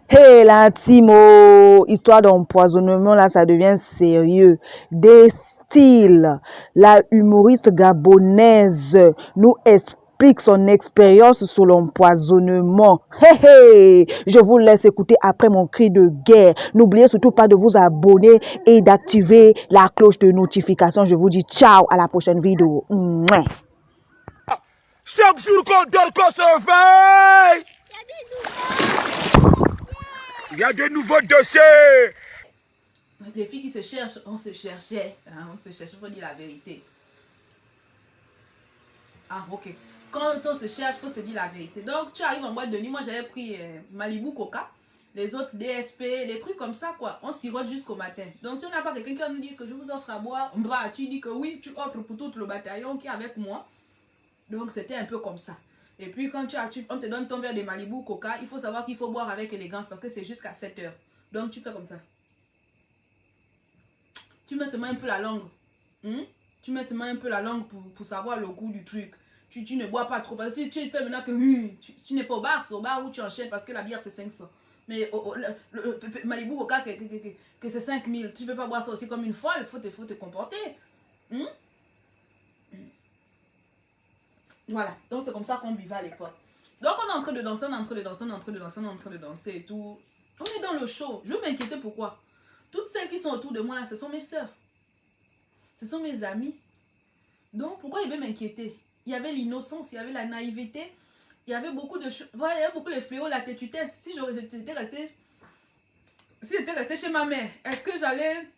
Hé, l'intimo, histoire d'empoisonnement, là, ça devient sérieux. Des styles, la humoriste gabonaise nous explique son expérience sur l'empoisonnement. Hé, hé, je vous laisse écouter après mon cri de guerre. N'oubliez surtout pas de vous abonner et d'activer la cloche de notification. Je vous dis ciao, à la prochaine vidéo. Mouais. Chaque jour qu'on dort, qu'on se réveille, il y a de nouveaux dossiers. Les filles qui se cherchent, on se cherchait. Hein, on se cherchait, il faut dire la vérité. Ah, ok. Quand on se cherche, il faut se dire la vérité. Donc, tu arrives en boîte de nuit. Moi, j'avais pris Malibu Coca. Les autres DSP, des trucs comme ça, quoi. On sirote jusqu'au matin. Donc, si on n'a pas quelqu'un qui va nous dire que je vous offre à boire, bah, tu dis que oui, tu offres pour tout le bataillon qui est avec moi. Donc, c'était un peu comme ça. Et puis, quand on te donne ton verre de Malibu Coca, il faut savoir qu'il faut boire avec élégance parce que c'est jusqu'à 7 heures. Donc, tu fais comme ça. Tu mets seulement un peu la langue. Tu mets seulement un peu la langue pour savoir le goût du truc. Tu ne bois pas trop. Parce que si tu fais maintenant que tu n'es pas au bar, c'est au bar où tu enchaînes parce que la bière c'est 500. Mais le Malibu Coca que c'est 5000. Tu ne peux pas boire ça aussi comme une folle. Il faut te comporter. Voilà. Donc c'est comme ça qu'on buvait à l'époque. Donc on est en train de danser, on est en train de danser, on est en train de danser, on est en train de danser et tout. On est dans le show. Je m'inquiétais pourquoi. Toutes celles qui sont autour de moi là, ce sont mes sœurs. Ce sont mes amis. Donc, pourquoi il veut m'inquiéter? Il y avait l'innocence, il y avait la naïveté, il y avait beaucoup de choses. Voilà, il y avait beaucoup de fléaux, la têtutesse. Si j'étais restée chez ma mère, est-ce que j'allais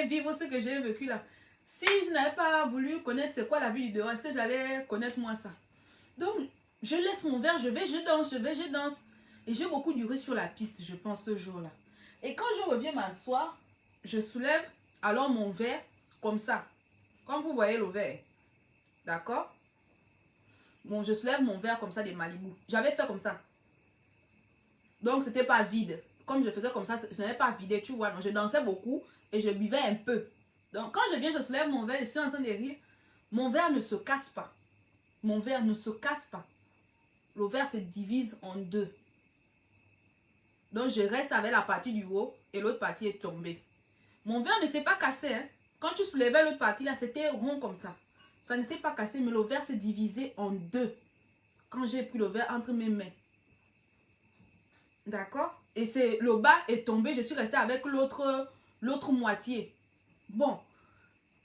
vivre ce que j'ai vécu là? Si je n'avais pas voulu connaître c'est quoi la vie du dehors, est-ce que j'allais connaître moi ça? Donc, je laisse mon verre, je vais, je danse. Et j'ai beaucoup duré sur la piste, je pense, ce jour-là. Et quand je reviens m'asseoir, je soulève alors mon verre comme ça. Comme vous voyez le verre. D'accord? Bon, je soulève mon verre comme ça des Malibu. J'avais fait comme ça. Donc, c'était pas vide. Comme je faisais comme ça, je n'avais pas vidé, tu vois. Donc, je dansais beaucoup et je buvais un peu. Donc, quand je viens, je soulève mon verre, je suis en train de rire. Mon verre ne se casse pas. Mon verre ne se casse pas. Le verre se divise en deux. Donc, je reste avec la partie du haut et l'autre partie est tombée. Mon verre ne s'est pas cassé. Hein. Quand tu soulevais l'autre partie, là, c'était rond comme ça. Ça ne s'est pas cassé, mais le verre s'est divisé en deux. Quand j'ai pris le verre entre mes mains. D'accord? Et le bas est tombé. Je suis restée avec l'autre moitié. Bon,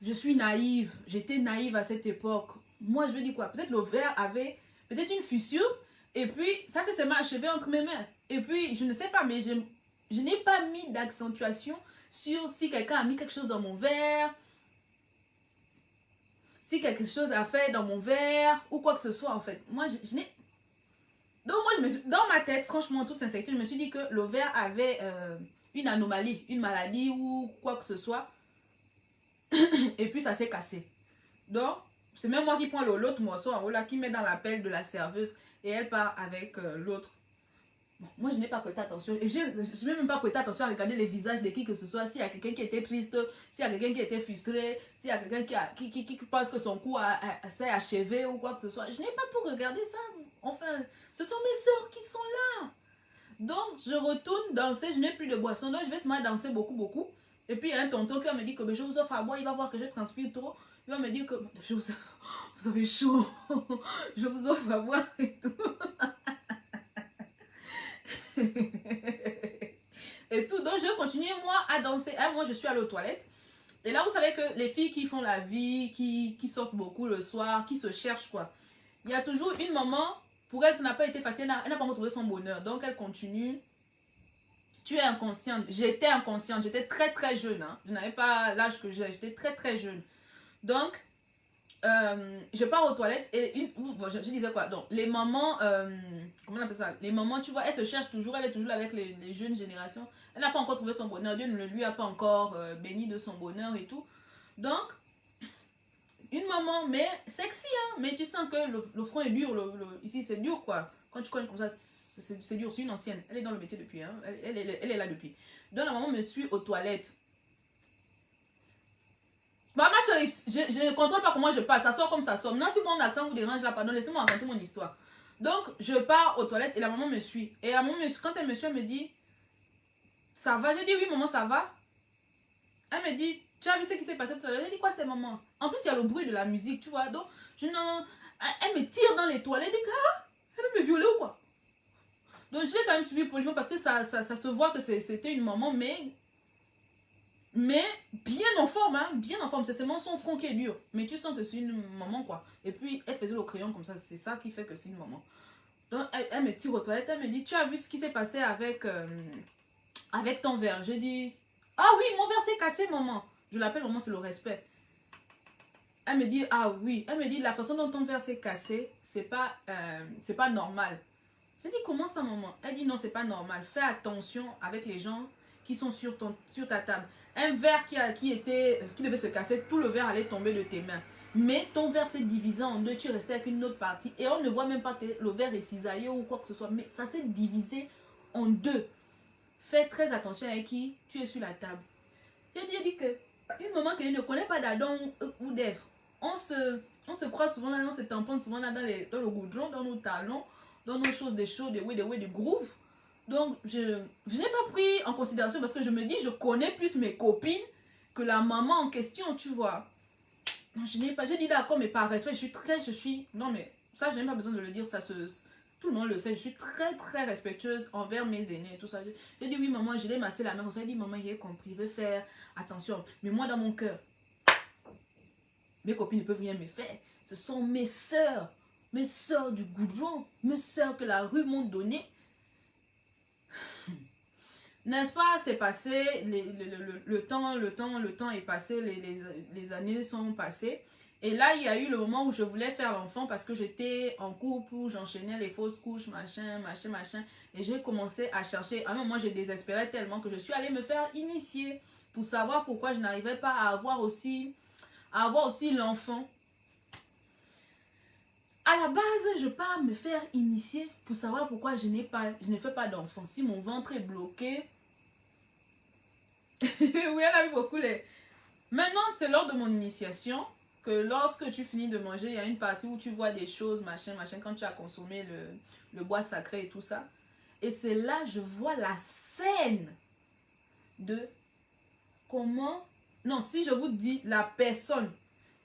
je suis naïve. J'étais naïve à cette époque. Moi, je veux dire quoi? Peut-être le verre avait peut-être une fissure. Et puis, ça s'est achevé entre mes mains. Et puis, je ne sais pas, mais je n'ai pas mis d'accentuation sur si quelqu'un a mis quelque chose dans mon verre. Si quelque chose a fait dans mon verre. Ou quoi que ce soit, en fait. Moi, je n'ai... Donc, moi, dans ma tête, franchement, en toute sincérité, je me suis dit que le verre avait une anomalie, une maladie ou quoi que ce soit. Et puis, ça s'est cassé. Donc, c'est même moi qui prends l'autre morceau en haut là, qui met dans la pelle de la serveuse et elle part avec l'autre. Bon, moi, je n'ai pas prêté attention. Et je n'ai même pas prêté attention à regarder les visages de qui que ce soit. S'il y a quelqu'un qui était triste, s'il y a quelqu'un qui était frustré, s'il y a quelqu'un qui pense que son coup s'est achevé ou quoi que ce soit. Je n'ai pas tout regardé ça. Enfin, ce sont mes soeurs qui sont là. Donc, je retourne danser. Je n'ai plus de boisson. Donc, je vais se mettre à danser beaucoup, beaucoup. Et puis, il y a un tonton qui va me dire que je vous offre à boire. Il va voir que je transpire trop. Il va me dire que vous avez chaud. Je vous offre à boire et tout. Et tout. Donc, je continue, moi, à danser. Moi, je suis allée aux toilettes. Et là, vous savez que les filles qui font la vie, qui sortent beaucoup le soir, qui se cherchent, quoi. Il y a toujours une maman, pour elle, ça n'a pas été facile. Elle n'a pas retrouvé son bonheur. Donc, elle continue. Tu es inconsciente. J'étais inconsciente. J'étais très, très jeune. Hein. Je n'avais pas l'âge que j'ai. J'étais très, très jeune. Donc, je pars aux toilettes et je disais quoi? Donc, les mamans, comment on appelle ça? Les mamans, tu vois, elles se cherchent toujours. Elle est toujours avec les jeunes générations. Elle n'a pas encore trouvé son bonheur. Dieu ne lui a pas encore béni de son bonheur et tout. Donc, une maman, mais sexy, hein, mais tu sens que le front est dur, ici c'est dur quoi. Quand tu connais comme ça, c'est dur, c'est une ancienne. Elle est dans le métier depuis, hein. Elle est là depuis. Donc la maman me suit aux toilettes. Maman chérie, je ne contrôle pas comment je parle, ça sort comme ça sort. Maintenant si mon accent vous dérange là, pardon, laissez-moi raconter mon histoire. Donc, je pars aux toilettes et la maman me suit. Et la maman, quand elle me suit, elle me dit, ça va? J'ai dit, oui, maman, ça va. Elle me dit, tu as vu ce qui s'est passé tout à l'heure? J'ai dit, quoi, c'est maman? En plus, il y a le bruit de la musique, tu vois. Donc, elle me tire dans les toilettes. Elle dit, ah, elle veut me violer ou quoi? Donc, je l'ai quand même suivi poliment parce que ça se voit que c'était une maman, mais bien en forme, hein, bien en forme. C'est seulement son front qui est dur. Mais tu sens que c'est une maman, quoi. Et puis, elle faisait le crayon comme ça. C'est ça qui fait que c'est une maman. Donc, elle me tire aux toilettes. Elle me dit, tu as vu ce qui s'est passé avec ton verre? Je dis, ah oui, mon verre s'est cassé, maman. Je l'appelle maman, c'est le respect. Elle me dit, ah oui. Elle me dit, la façon dont ton verre s'est cassé, c'est pas normal. J'ai dit, comment ça, maman? Elle dit, non, c'est pas normal. Fais attention avec les gens qui sont sur ta table. Un verre qui devait se casser, tout le verre allait tomber de tes mains. Mais ton verre s'est divisé en deux, tu es resté avec une autre partie. Et on ne voit même pas que le verre est cisaillé ou quoi que ce soit. Mais ça s'est divisé en deux. Fais très attention avec qui tu es sur la table. J'ai dit que une maman qui ne connaît pas d'Adam ou d'Ève, on se croit souvent là, on se tamponne souvent là dans le goudron, dans nos talons, dans nos choses, des choses, des groove. Donc, je n'ai pas pris en considération parce que je me dis, je connais plus mes copines que la maman en question, tu vois. J'ai dit d'accord, mais par respect, non mais ça, je n'ai pas besoin de le dire, tout le monde le sait, je suis très très respectueuse envers mes aînés et tout ça. J'ai dit oui maman, je l'ai massé la main, elle dit maman, j'ai compris, je vais faire attention. Mais moi dans mon cœur, mes copines ne peuvent rien me faire. Ce sont mes sœurs du goudron, mes sœurs que la rue m'ont donné. N'est-ce pas, c'est passé, le temps est passé, les années sont passées. Et là, il y a eu le moment où je voulais faire l'enfant parce que j'étais en couple, où j'enchaînais les fausses couches, machin. Et j'ai commencé à chercher. À un moment, j'ai désespéré tellement que je suis allée me faire initier pour savoir pourquoi je n'arrivais pas à avoir aussi l'enfant. À la base, je pars me faire initier pour savoir pourquoi je ne fais pas d'enfant. Si mon ventre est bloqué. Oui, elle a vu beaucoup les... Maintenant, c'est lors de mon initiation que lorsque tu finis de manger, il y a une partie où tu vois des choses, machin, quand tu as consommé le bois sacré et tout ça. Et c'est là je vois la scène de comment... Non, si je vous dis la personne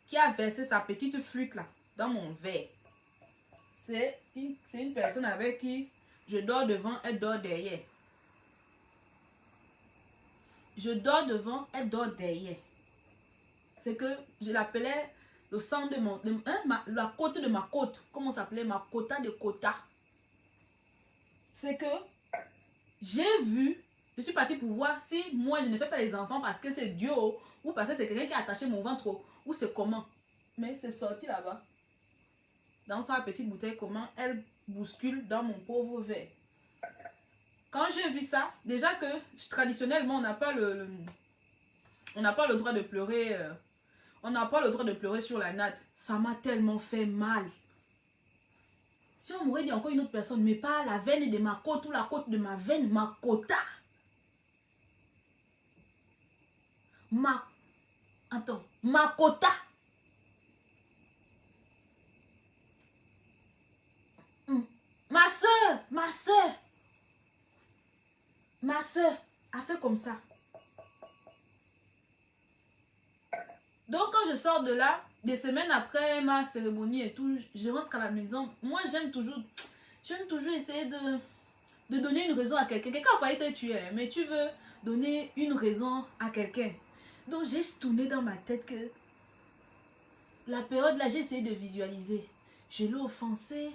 qui a versé sa petite flûte là, dans mon verre, c'est une personne avec qui je dors devant, elle dort derrière. Je dors devant, elle dort derrière. C'est que je l'appelais le sang de la côte de ma côte. Comment ça s'appelait? Ma quota de quota. C'est que j'ai vu, je suis partie pour voir si moi je ne fais pas les enfants parce que c'est Dieu ou parce que c'est quelqu'un qui a attaché mon ventre ou c'est comment. Mais c'est sorti là-bas. Dans sa petite bouteille, comment elle bouscule dans mon pauvre verre. Quand j'ai vu ça, déjà que traditionnellement on n'a pas le droit de pleurer. On n'a pas le droit de pleurer sur la natte. Ça m'a tellement fait mal. Si on m'aurait dit encore une autre personne, mais pas la veine de ma côte ou la côte de ma veine, ma quota. Ma quota. Ma soeur a fait comme ça. Donc quand je sors de là, des semaines après ma cérémonie et tout, je rentre à la maison. Moi j'aime toujours essayer de donner une raison à quelqu'un. Quelqu'un a failli te tuer, mais tu veux donner une raison à quelqu'un. Donc j'ai tourné dans ma tête que la période là, j'ai essayé de visualiser. Je l'ai offensé.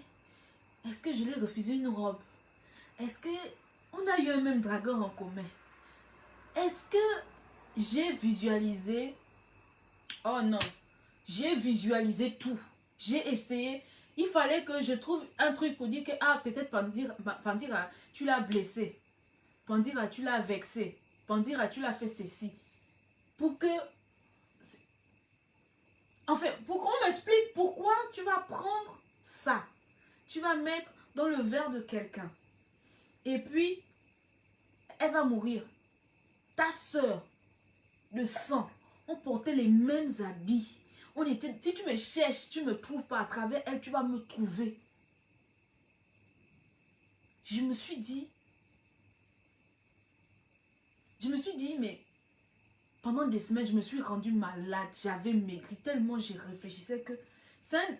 Est-ce que je lui ai refusé une robe? Est-ce que on a eu un même dragon en commun? Est-ce que j'ai visualisé... Oh non, j'ai visualisé tout. J'ai essayé. Il fallait que je trouve un truc pour dire que, ah, peut-être Pandira, tu l'as blessé. Pandira, tu l'as vexé. Pandira, tu l'as fait ceci. Pour que... En fait, pour qu'on m'explique pourquoi tu vas prendre ça. Tu vas mettre dans le verre de quelqu'un. Et puis, elle va mourir. Ta soeur de sang. On portait les mêmes habits. Si tu me cherches, tu ne me trouves pas à travers elle, tu vas me trouver. je me suis dit, mais pendant des semaines, je me suis rendue malade, j'avais maigri tellement j'y réfléchissais que c'est un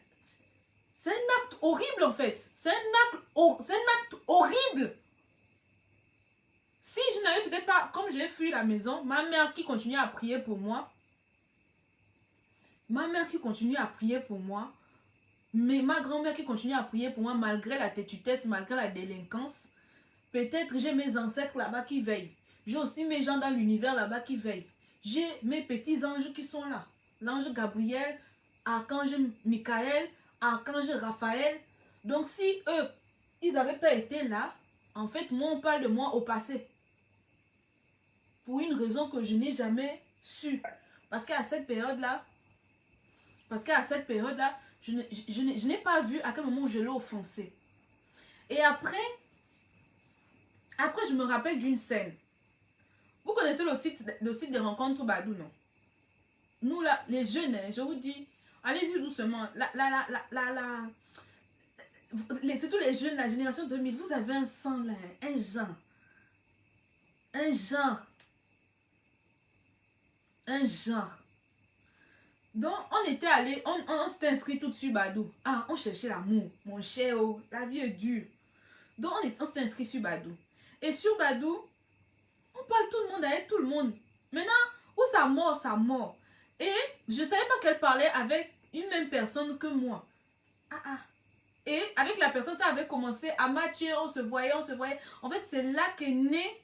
acte horrible en fait. C'est un acte horrible. Si je n'avais peut-être pas, comme j'ai fui la maison, ma mère qui continuait à prier pour moi, mais ma grand-mère qui continue à prier pour moi malgré la têtutesse, malgré la délinquance. Peut-être j'ai mes ancêtres là-bas qui veillent. J'ai aussi mes gens dans l'univers là-bas qui veillent. J'ai mes petits anges qui sont là. L'ange Gabriel, archange Michael, archange Raphaël. Donc si eux, ils n'avaient pas été là, en fait, moi on parle de moi au passé. Pour une raison que je n'ai jamais su. Parce qu'à cette période-là, je n'ai pas vu à quel moment je l'ai offensé. Et après, je me rappelle d'une scène. Vous connaissez le site de rencontre Badoo, non? Nous, là, les jeunes, hein, je vous dis, allez-y doucement. Surtout les jeunes, la génération 2000, vous avez un sang, là, un genre. Donc, on était allé, on s'était inscrit tout de suite Badoo. Ah, on cherchait l'amour. Mon cher, oh, la vie est dure. Donc, on s'était inscrit sur Badoo. Et sur Badoo, on parle tout le monde avec tout le monde. Maintenant, où ça mord. Et je ne savais pas qu'elle parlait avec une même personne que moi. Et avec la personne, ça avait commencé à matcher, on se voyait. En fait, c'est là qu'est née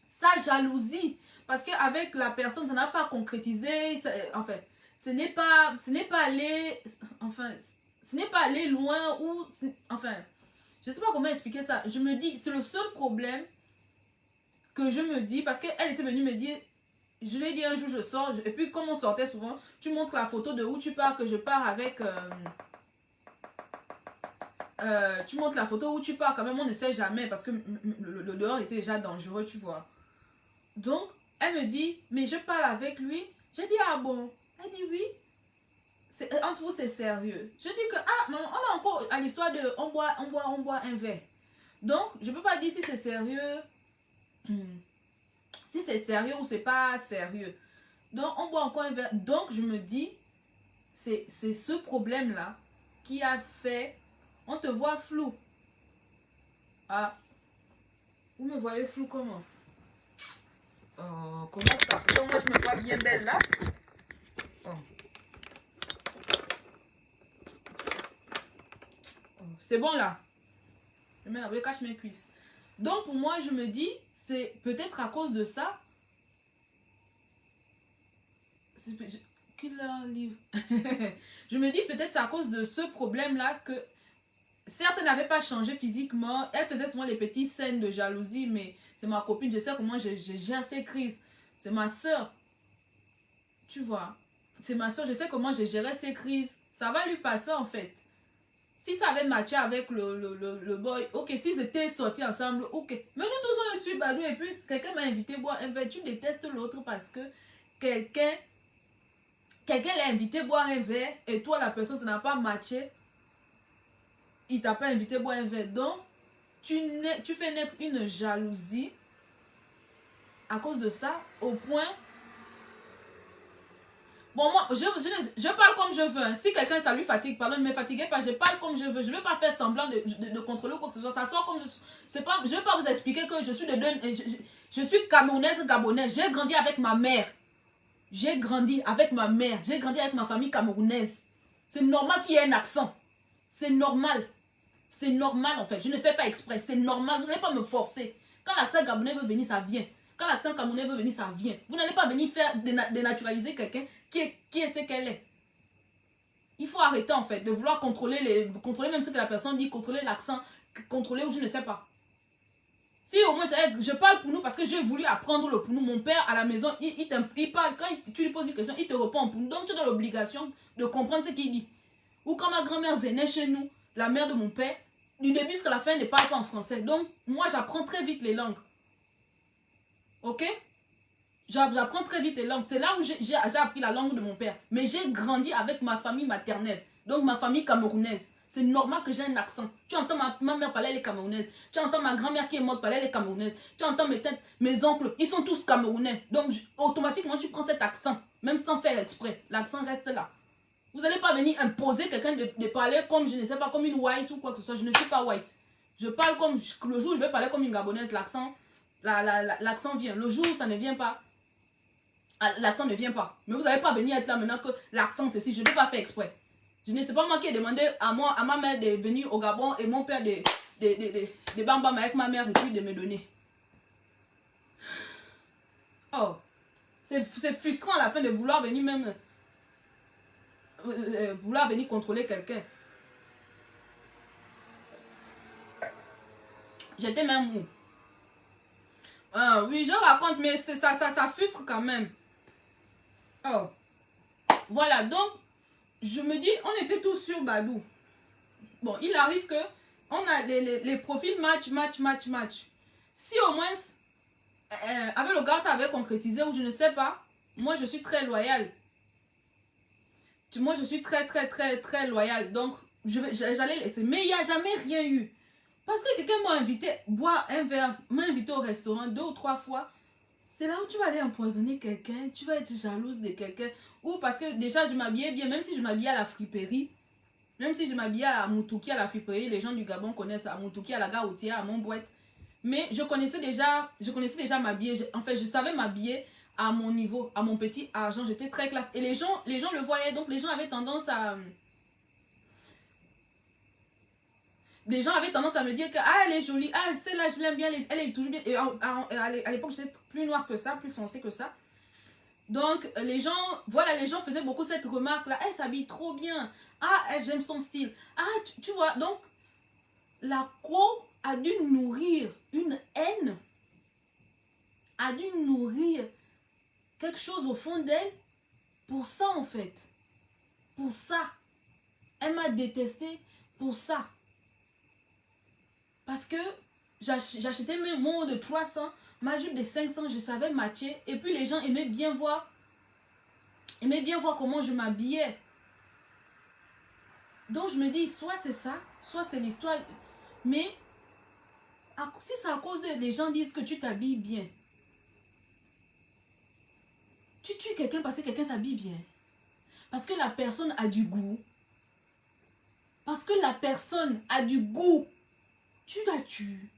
sa jalousie. Parce qu'avec la personne, ça n'a pas concrétisé. Enfin, ce n'est pas allé loin ou... Enfin, je ne sais pas comment expliquer ça. Je me dis, c'est le seul problème que je me dis, parce qu'elle était venue me dire, je lui ai dit un jour je sors, et puis comme on sortait souvent, tu montres la photo de où tu pars, que je pars avec... tu montres la photo où tu pars, quand même, on ne sait jamais, parce que le dehors était déjà dangereux, tu vois. Donc, elle me dit, mais je parle avec lui. J'ai dit, ah bon? Elle dit, oui. Entre vous, c'est sérieux. Je dis que, ah, maman, on est encore à l'histoire de, on boit un verre. Donc, je ne peux pas dire si c'est sérieux, si c'est sérieux ou c'est pas sérieux. Donc, on boit encore un verre. Donc, je me dis, c'est ce problème-là qui a fait, on te voit flou. Ah, vous me voyez flou comment? Oh, comment ça? Donc, moi, je me vois bien belle là. Oh. C'est bon là. Je cache mes cuisses. Donc pour moi, je me dis, c'est peut-être à cause de ça. Je me dis peut-être c'est à cause de ce problème-là que certes, elle n'avait pas changé physiquement. Elle faisait souvent les petites scènes de jalousie, mais c'est ma copine. Je sais comment je gère ces crises. C'est ma soeur. Tu vois. C'est ma soeur. Je sais comment j'ai géré ces crises. Ça va lui passer en fait. Si ça avait matché avec le boy, ok, s'ils étaient sortis ensemble, ok. Mais nous tous on est sur Badoo et puis quelqu'un m'a invité à boire un verre. Tu détestes l'autre parce que quelqu'un l'a invité à boire un verre et toi la personne ça n'a pas matché. Il t'a pas invité à boire un verre. Donc, tu fais naître une jalousie à cause de ça au point... Bon, moi, je parle comme je veux. Hein. Si quelqu'un, ça lui fatigue, pardon, ne me fatiguez pas, je parle comme je veux. Je ne veux pas faire semblant de contrôler quoi que ce soit. Ça sort comme je suis. Je ne veux pas vous expliquer que je suis je suis camerounaise, gabonaise. J'ai grandi avec ma mère. J'ai grandi avec ma famille camerounaise. C'est normal qu'il y ait un accent. C'est normal. C'est normal en fait. Je ne fais pas exprès. C'est normal. Vous n'allez pas me forcer. Quand l'accent gabonais veut venir, ça vient. Quand l'accent camerounais veut venir, ça vient. Vous n'allez pas venir faire dénaturaliser quelqu'un qui est ce qu'elle est. Il faut arrêter en fait de vouloir contrôler même ce que la personne dit, contrôler l'accent, contrôler ou je ne sais pas. Si au moins je parle pour nous parce que j'ai voulu apprendre le pour nous. Mon père à la maison, il parle, quand tu lui poses une question, il te répond pour nous. Donc tu as l'obligation de comprendre ce qu'il dit. Ou quand ma grand-mère venait chez nous, la mère de mon père, du début jusqu'à la fin, elle ne parle pas en français. Donc moi j'apprends très vite les langues. Ok? J'apprends très vite les langues. C'est là où j'ai appris la langue de mon père. Mais j'ai grandi avec ma famille maternelle. Donc, ma famille camerounaise, c'est normal que j'ai un accent. Tu entends ma mère parler, elle est camerounaise. Tu entends ma grand-mère qui est morte parler, elle est camerounaise. Tu entends mes oncles, ils sont tous camerounais. Donc, automatiquement, tu prends cet accent, même sans faire exprès. L'accent reste là. Vous n'allez pas venir imposer quelqu'un de parler comme, je ne sais pas, comme une white ou quoi que ce soit. Je ne suis pas white. Je parle comme, le jour où je vais parler comme une gabonaise, l'accent vient. Le jour où ça ne vient pas, l'accent ne vient pas. Mais vous n'allez pas venir être là maintenant que l'accent aussi, je ne vais pas faire exprès. C'est pas moi qui ai demandé à ma mère de venir au Gabon et mon père de bambam avec ma mère et puis de me donner. Oh, c'est frustrant à la fin de vouloir venir même... vouloir venir contrôler quelqu'un. J'étais même mou. Oui, je raconte, mais ça frustre quand même. Oh. Voilà, donc, je me dis, on était tous sur Badoo. Bon, il arrive que on a les profils match. Si au moins, avec le gars, ça avait concrétisé ou je ne sais pas, moi, je suis très loyale. Moi, je suis très loyale. Donc, j'allais laisser. Mais il n'y a jamais rien eu. Parce que quelqu'un m'a invité boire un verre, m'a invité au restaurant 2 ou 3 fois. C'est là où tu vas aller empoisonner quelqu'un, tu vas être jalouse de quelqu'un. Ou parce que déjà, je m'habillais bien, même si je m'habillais à la friperie, même si je m'habillais à Moutouki, à la friperie, les gens du Gabon connaissent à Moutouki, à la gare routière, à Montboîte. Mais je connaissais déjà m'habiller. En fait, je savais m'habiller à mon niveau, à mon petit argent. J'étais très classe. Et les gens le voyaient, donc les gens avaient tendance à... Les gens avaient tendance à me dire que ah, elle est jolie, ah, celle-là, je l'aime bien, elle est toujours bien. Et à l'époque, j'étais plus noire que ça, plus foncée que ça. Donc, les gens faisaient beaucoup cette remarque-là. Elle s'habille trop bien. Ah, j'aime son style. Ah, tu vois, donc, la co a dû nourrir une haine, a dû nourrir quelque chose au fond d'elle pour ça, en fait. Pour ça. Elle m'a détestée pour ça. Parce que j'achetais mon haut de 300, ma jupe de 500, je savais matcher. Et puis les gens aimaient bien voir comment je m'habillais. Donc je me dis, soit c'est ça, soit c'est l'histoire. Mais si c'est à cause de les gens disent que tu t'habilles bien. Tu tues quelqu'un parce que quelqu'un s'habille bien. Parce que la personne a du goût. Parce que la personne a du goût. Tu la tues.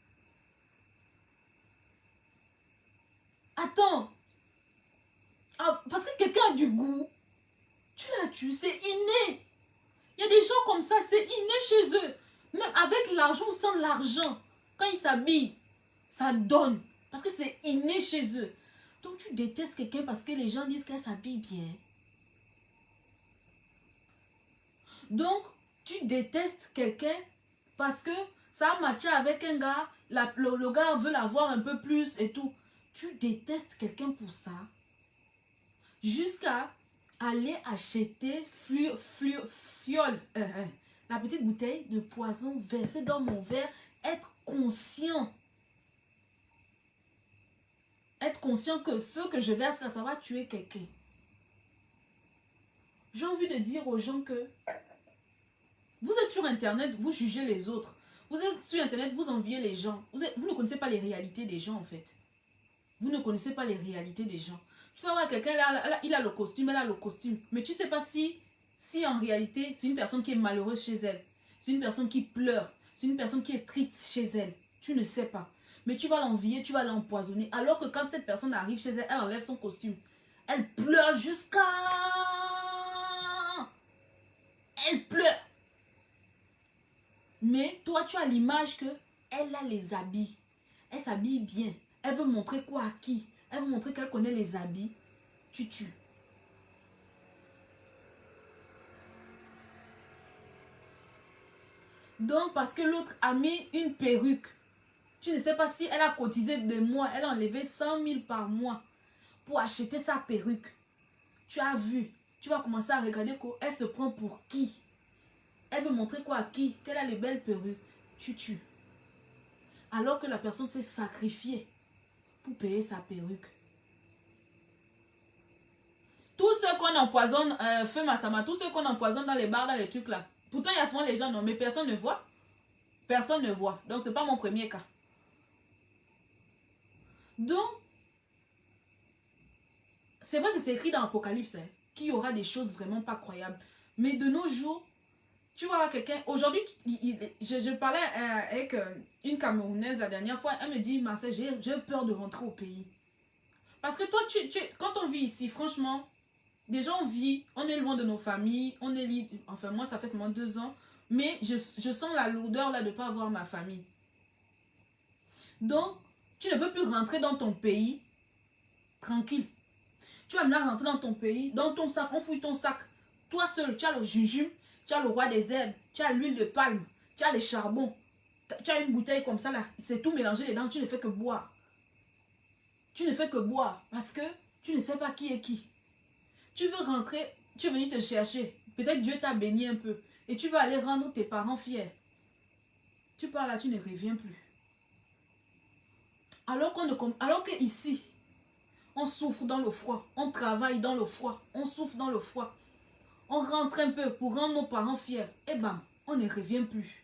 Attends. Ah, parce que quelqu'un a du goût. Tu la tues. C'est inné. Il y a des gens comme ça. C'est inné chez eux. Même avec l'argent ou sans l'argent. Quand ils s'habillent, ça donne. Parce que c'est inné chez eux. Donc tu détestes quelqu'un parce que les gens disent qu'elle s'habille bien. Donc tu détestes quelqu'un parce que ça a matché avec un gars, le gars veut l'avoir un peu plus et tout. Tu détestes quelqu'un pour ça. Jusqu'à aller acheter la petite bouteille de poison versée dans mon verre. Être conscient. Être conscient que ce que je verse là, ça va tuer quelqu'un. J'ai envie de dire aux gens que vous êtes sur Internet, vous jugez les autres. Vous êtes sur Internet, vous enviez les gens. Vous ne connaissez pas les réalités des gens, en fait. Vous ne connaissez pas les réalités des gens. Tu vas voir quelqu'un, il a le costume, elle a le costume. Mais tu ne sais pas si en réalité, c'est une personne qui est malheureuse chez elle. C'est une personne qui pleure. C'est une personne qui est triste chez elle. Tu ne sais pas. Mais tu vas l'envier, tu vas l'empoisonner. Alors que quand cette personne arrive chez elle, elle enlève son costume. Elle pleure jusqu'à... Elle pleure. Mais toi, tu as l'image que elle a les habits. Elle s'habille bien. Elle veut montrer quoi à qui? Elle veut montrer qu'elle connaît les habits. Tu tues. Donc, parce que l'autre a mis une perruque. Tu ne sais pas si elle a cotisé de mois. Elle a enlevé 100 000 par mois pour acheter sa perruque. Tu as vu. Tu vas commencer à regarder qu'elle se prend pour qui? Elle veut montrer quoi à qui? Qu'elle a les belles perruques. Tu tues. Alors que la personne s'est sacrifiée pour payer sa perruque. Tous ceux qu'on empoisonne, feu Massama, tous ceux qu'on empoisonne dans les bars, dans les trucs là. Pourtant, il y a souvent les gens, non, mais personne ne voit. Personne ne voit. Donc, c'est pas mon premier cas. Donc, c'est vrai que c'est écrit dans l'Apocalypse, hein, qu'il y aura des choses vraiment pas croyables. Mais de nos jours, tu vas voir quelqu'un... Aujourd'hui, je parlais avec une Camerounaise la dernière fois. Elle me dit, Marcel, j'ai peur de rentrer au pays. Parce que toi, quand on vit ici, franchement, déjà on vit, on est loin de nos familles, on est libre. Enfin, moi, ça fait seulement 2 ans. Mais je sens la lourdeur là de ne pas avoir ma famille. Donc, tu ne peux plus rentrer dans ton pays tranquille. Tu vas maintenant rentrer dans ton pays, dans ton sac, on fouille ton sac. Toi seul, tu as le gingembre, tu as le roi des herbes, tu as l'huile de palme, tu as les charbons. Tu as une bouteille comme ça là, c'est tout mélangé dedans, tu ne fais que boire. Tu ne fais que boire parce que tu ne sais pas qui est qui. Tu veux rentrer, tu es venu te chercher. Peut-être Dieu t'a béni un peu. Et tu vas aller rendre tes parents fiers. Tu pars là, tu ne reviens plus. Alors que ici, on souffre dans le froid. On travaille dans le froid. On souffre dans le froid. On rentre un peu pour rendre nos parents fiers. Et bam, on ne revient plus.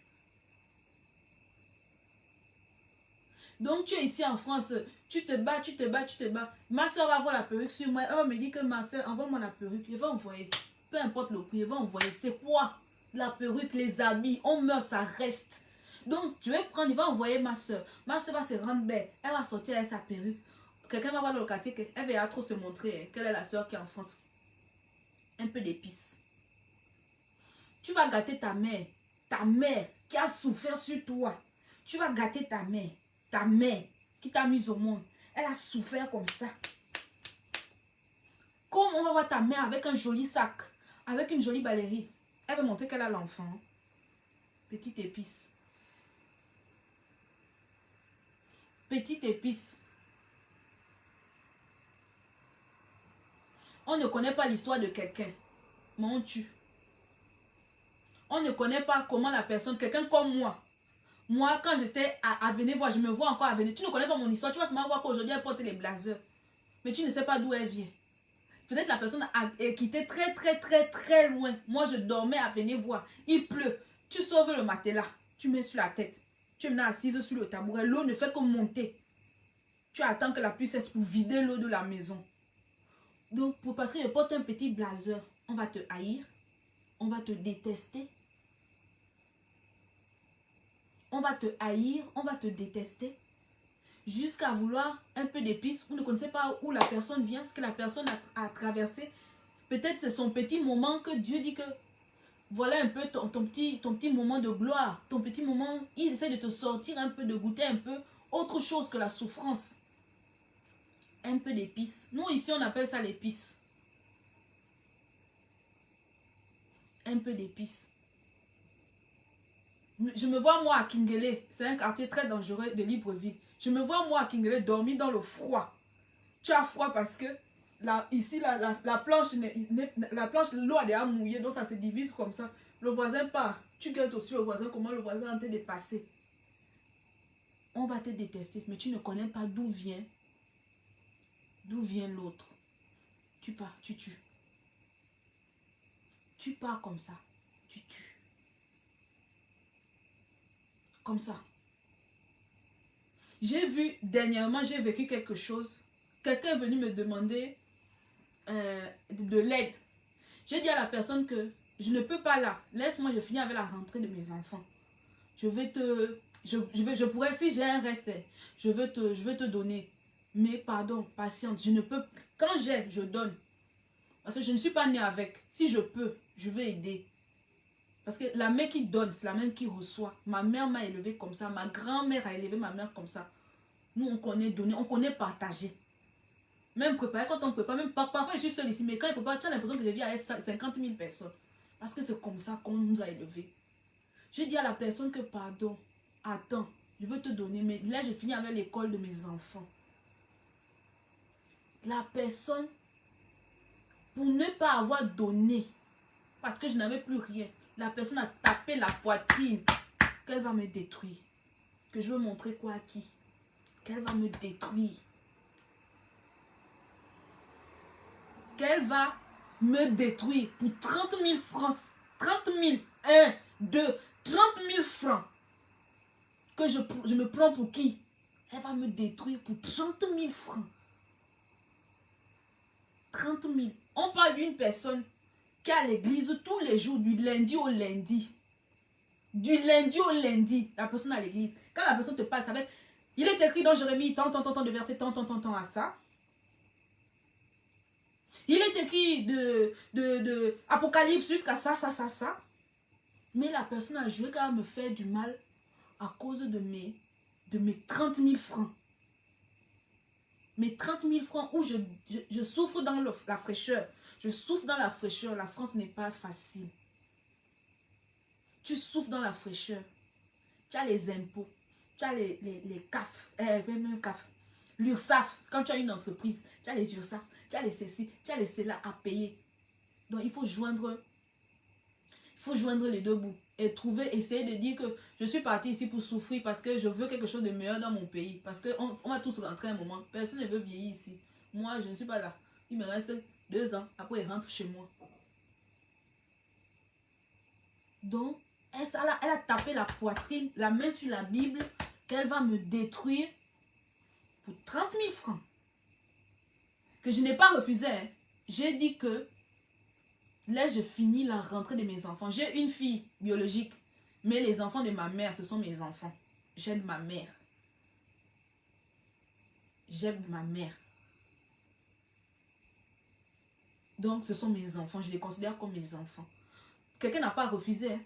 Donc tu es ici en France, tu te bats, tu te bats, tu te bats. Ma soeur va avoir la perruque sur moi. Elle va me dire que ma soeur, envoie-moi la perruque. Je vais envoyer. Peu importe le prix, je vais envoyer. C'est quoi? La perruque, les habits, on meurt, ça reste. Donc je vais prendre, je vais envoyer ma soeur. Ma soeur va se rendre belle. Elle va sortir avec sa perruque. Quelqu'un va voir dans le quartier, elle va trop se montrer qu'elle est la soeur qui est en France. Un peu d'épices. Tu vas gâter ta mère qui a souffert sur toi. Tu vas gâter ta mère qui t'a mise au monde. Elle a souffert comme ça. Comme on va voir ta mère avec un joli sac, avec une jolie ballerine. Elle veut montrer qu'elle a l'enfant. Petite épice. Petite épice. On ne connaît pas l'histoire de quelqu'un, mais on tue. On ne connaît pas comment la personne, quelqu'un comme moi. Moi, quand j'étais à venir voir, je me vois encore à venir. Tu ne connais pas mon histoire, tu vas seulement voir qu'aujourd'hui elle porte les blazers. Mais tu ne sais pas d'où elle vient. Peut-être la personne a quitté très loin. Moi, je dormais à venir voir. Il pleut. Tu sauves le matelas. Tu mets sur la tête. Tu es maintenant assise sur le tabouret. L'eau ne fait que monter. Tu attends que la pluie cesse pour vider l'eau de la maison. Donc, parce que je porte un petit blazer, on va te haïr. On va te détester. On va te haïr. On va te détester. Jusqu'à vouloir un peu d'épices. Vous ne connaissez pas où la personne vient, ce que la personne a traversé. Peut-être c'est son petit moment que Dieu dit que voilà un peu ton petit moment de gloire. Ton petit moment, il essaie de te sortir un peu, de goûter un peu autre chose que la souffrance. Un peu d'épices. Nous ici on appelle ça l'épice. Un peu d'épices. Je me vois moi à Kingele. C'est un quartier très dangereux de Libreville. Je me vois moi à Kingele dormir dans le froid. Tu as froid parce que là, ici la planche, l'eau a déjà mouillé, donc ça se divise comme ça. Le voisin part. Tu guettes aussi le voisin, comment le voisin est en train de passer. On va te détester, mais tu ne connais pas d'où vient l'autre. Tu pars, tu tues. Tu pars comme ça, tu tues. Comme ça. Dernièrement, j'ai vécu quelque chose. Quelqu'un est venu me demander de l'aide. J'ai dit à la personne que je ne peux pas là. Laisse-moi, je finis avec la rentrée de mes enfants. Je pourrais, si j'ai un reste, je vais te donner. Mais pardon, patiente, je ne peux, quand j'ai, je donne. Parce que je ne suis pas née avec. Si je peux, je vais aider. Parce que la main qui donne, c'est la main qui reçoit. Ma mère m'a élevée comme ça. Ma grand-mère a élevé ma mère comme ça. Nous, on connaît donner, on connaît partager. Même préparer, quand on prépare, même parfois je suis seule ici, mais quand il prépare, tu as l'impression que je vis avec 50 000 personnes. Parce que c'est comme ça qu'on nous a élevés. Je dis à la personne que pardon, attends, je veux te donner, mais là je finis avec l'école de mes enfants. La personne, pour ne pas avoir donné, parce que je n'avais plus rien, la personne a tapé la poitrine, qu'elle va me détruire. Que je veux montrer quoi à qui? Qu'elle va me détruire. Qu'elle va me détruire pour 30 000 francs. 30 000. 1, 2, 30 000 francs. Que je me prends pour qui? Elle va me détruire pour 30 000 francs. 30 000. On parle d'une personne qui est à l'église tous les jours, du lundi au lundi. Du lundi au lundi, la personne à l'église. Quand la personne te parle, ça va être... Il est écrit dans Jérémie, tant de versets, tant à ça. Il est écrit de Apocalypse jusqu'à ça. Mais la personne a joué quand même me faire du mal à cause de mes 30 000 francs. Mes 30 000 francs où je souffre dans la fraîcheur. Je souffre dans la fraîcheur. La France n'est pas facile. Tu souffres dans la fraîcheur. Tu as les impôts. Tu as les CAF. Même CAF. L'URSSAF. Quand tu as une entreprise, tu as les URSSAF. Tu as les ceci. Tu as les cela à payer. Donc il faut joindre les deux bouts. Et essayer de dire que je suis parti ici pour souffrir parce que je veux quelque chose de meilleur dans mon pays. Parce qu'on va tous rentrer un moment. Personne ne veut vieillir ici. Moi, je ne suis pas là. Il me reste 2 ans. Après, il rentre chez moi. Donc, elle a tapé la poitrine, la main sur la Bible, qu'elle va me détruire pour 30 000 francs. Que je n'ai pas refusé. Hein. J'ai dit que là, je finis la rentrée de mes enfants. J'ai une fille biologique, mais les enfants de ma mère, ce sont mes enfants. J'aime ma mère. J'aime ma mère. Donc, ce sont mes enfants. Je les considère comme mes enfants. Quelqu'un n'a pas refusé. Hein.